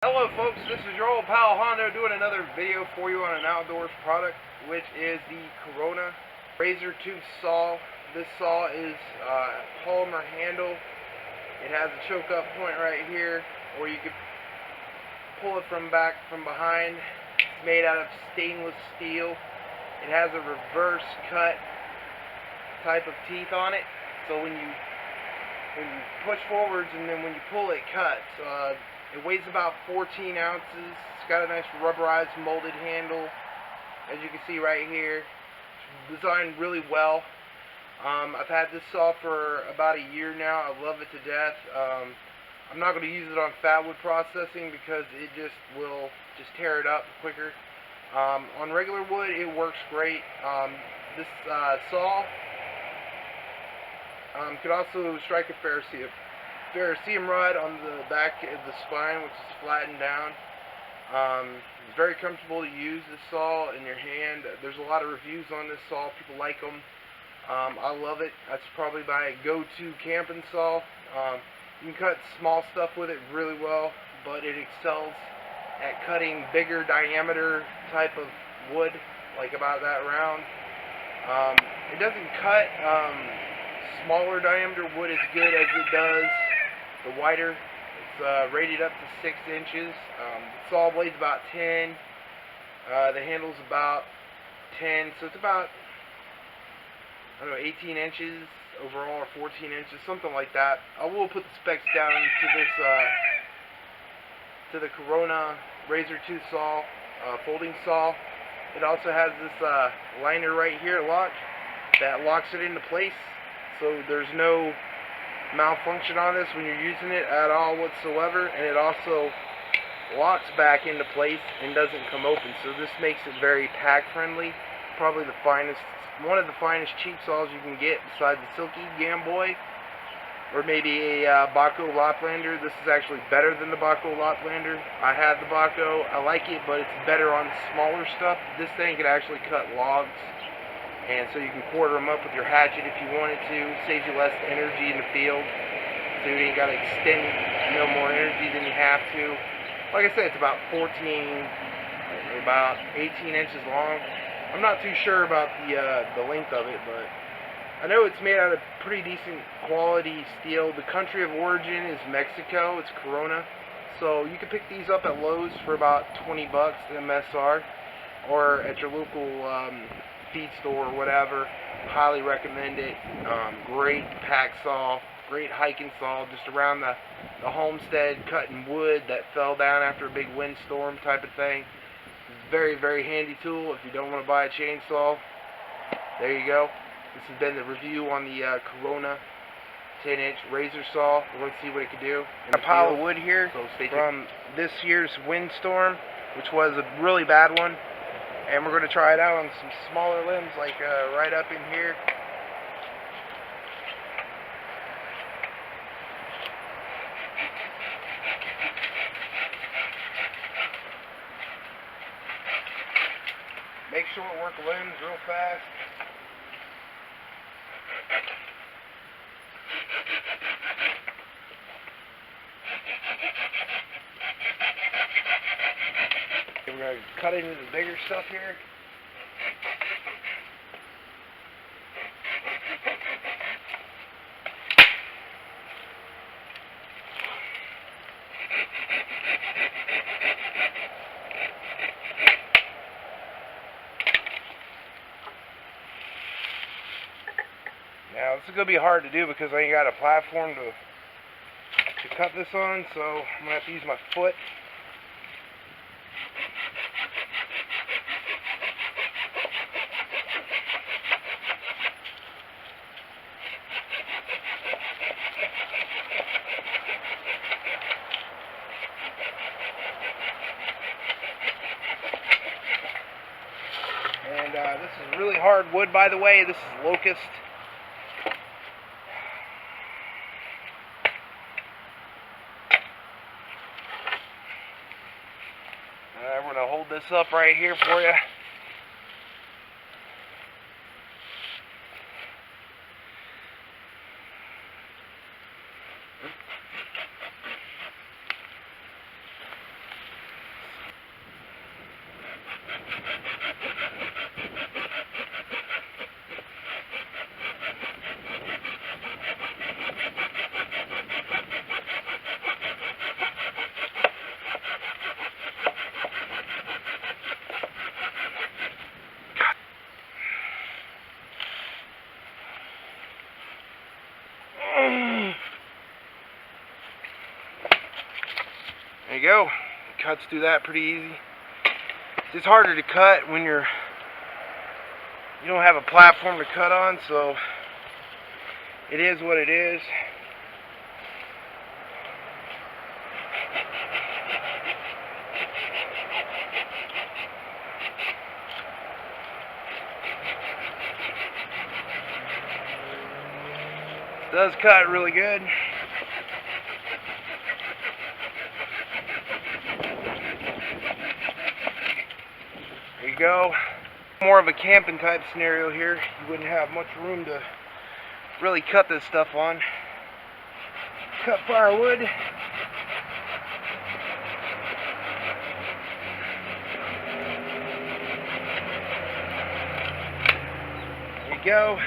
Hello folks, this is your old pal Hondo doing another video for you on an outdoors product, which is the Corona razor tooth saw. This saw is polymer handle. It has a choke up point right here, or you could pull it from behind. It's made out of stainless steel. It has a reverse cut type of teeth on it, so when you push forwards and then when you pull it cuts. It weighs about 14 ounces. It's got a nice rubberized molded handle, as you can see right here. It's designed really well. I've had this saw for about a year now. I love it to death. I'm not going to use it on fat wood processing because it will tear it up quicker. On regular wood, it works great. This saw could also strike a ferrocerium rod on the back of the spine, which is flattened down. It's very comfortable to use this saw in your hand. There's a lot of reviews on this saw. People like them. I love it. That's probably my go-to camping saw. You can cut small stuff with it really well, but it excels at cutting bigger diameter type of wood, like about that round. It doesn't cut smaller diameter wood as good as it does the wider. It's rated up to 6 inches. The saw blade's about 10. The handle's about 10, so it's about, I don't know, 18 inches overall, or 14 inches, something like that. I will put the specs down to this, to the Corona razor tooth saw, folding saw. It also has this liner right here lock that locks it into place, so there's no malfunction on this when you're using it at all whatsoever, and it also locks back into place and doesn't come open, so this makes it very pack friendly. Probably the finest, one of the finest cheap saws you can get besides the Silky Gamboy or maybe a Baco Laplander. This is actually better than the Baco Laplander. I have the Baco, I like it, but it's better on smaller stuff. This thing can actually cut logs, and so you can quarter them up with your hatchet if you wanted to. Saves you less energy in the field, so you ain't got to extend no more energy than you have to. Like I said, it's about 18 inches long. I'm not too sure about the length of it, but I know it's made out of pretty decent quality steel. The country of origin is Mexico. It's Corona. So you can pick these up at Lowe's for about 20 bucks MSR, or at your local feed store or whatever. Highly recommend it. Great pack saw, great hiking saw, just around the homestead, cutting wood that fell down after a big windstorm type of thing. Very, very handy tool if you don't want to buy a chainsaw. There you go. This has been the review on the Corona 10-inch razor saw. We're going to see what it can do. A pile of wood here from this year's windstorm, which was a really bad one. And we're going to try it out on some smaller limbs, like right up in here. Make short work limbs real fast. We're going to cut into the bigger stuff here. Now this is going to be hard to do because I ain't got a platform to cut this on, so I'm going to have to use my foot. And this is really hard wood, by the way. This is locust. We're going to hold this up right here for you. There you go. Cuts through that pretty easy. It's just harder to cut when you don't have a platform to cut on, so it is what it is. It does cut really good. There you go. More of a camping type scenario here. You wouldn't have much room to really cut this stuff on. Cut firewood. There you go.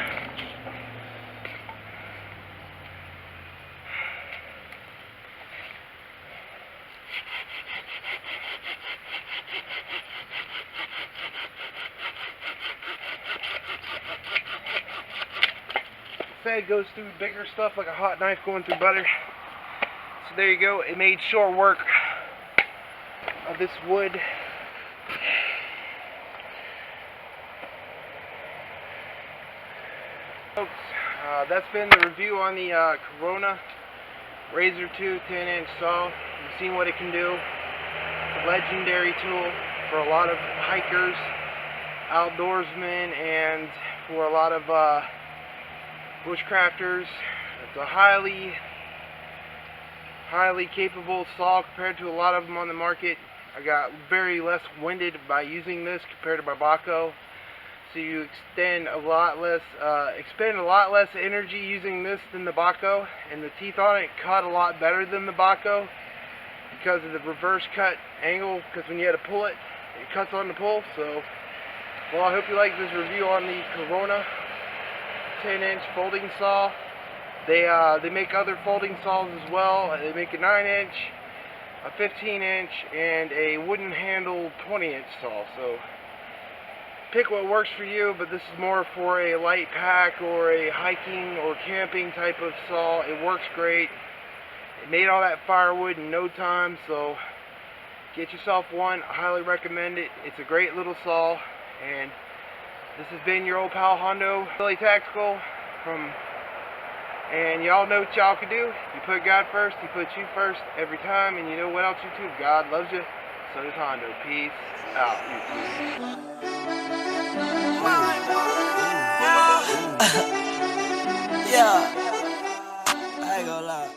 It goes through bigger stuff like a hot knife going through butter. So there you go. It made short work of this wood. Folks, that's been the review on the Corona Razor 2 10-inch saw. You've seen what it can do. It's a legendary tool for a lot of hikers, outdoorsmen, and for a lot of bushcrafters. It's a highly capable saw compared to a lot of them on the market. I got very less winded by using this compared to my Baco. So you expend a lot less energy using this than the Baco, and the teeth on it cut a lot better than the Baco because of the reverse cut angle. Because when you had to pull it, it cuts on the pull. So, well, I hope you like this review on the Corona 10-inch folding saw. They make other folding saws as well. They make a 9-inch, a 15-inch, and a wooden handle 20-inch saw. So pick what works for you, but this is more for a light pack or a hiking or camping type of saw. It works great. It made all that firewood in no time, so get yourself one. I highly recommend it. It's a great little saw, and this has been your old pal Hondo, really tactical, and y'all know what y'all can do. You put God first, He puts you first every time, and you know what else you do? God loves you, so does Hondo. Peace out. Yeah, I ain't gonna lie.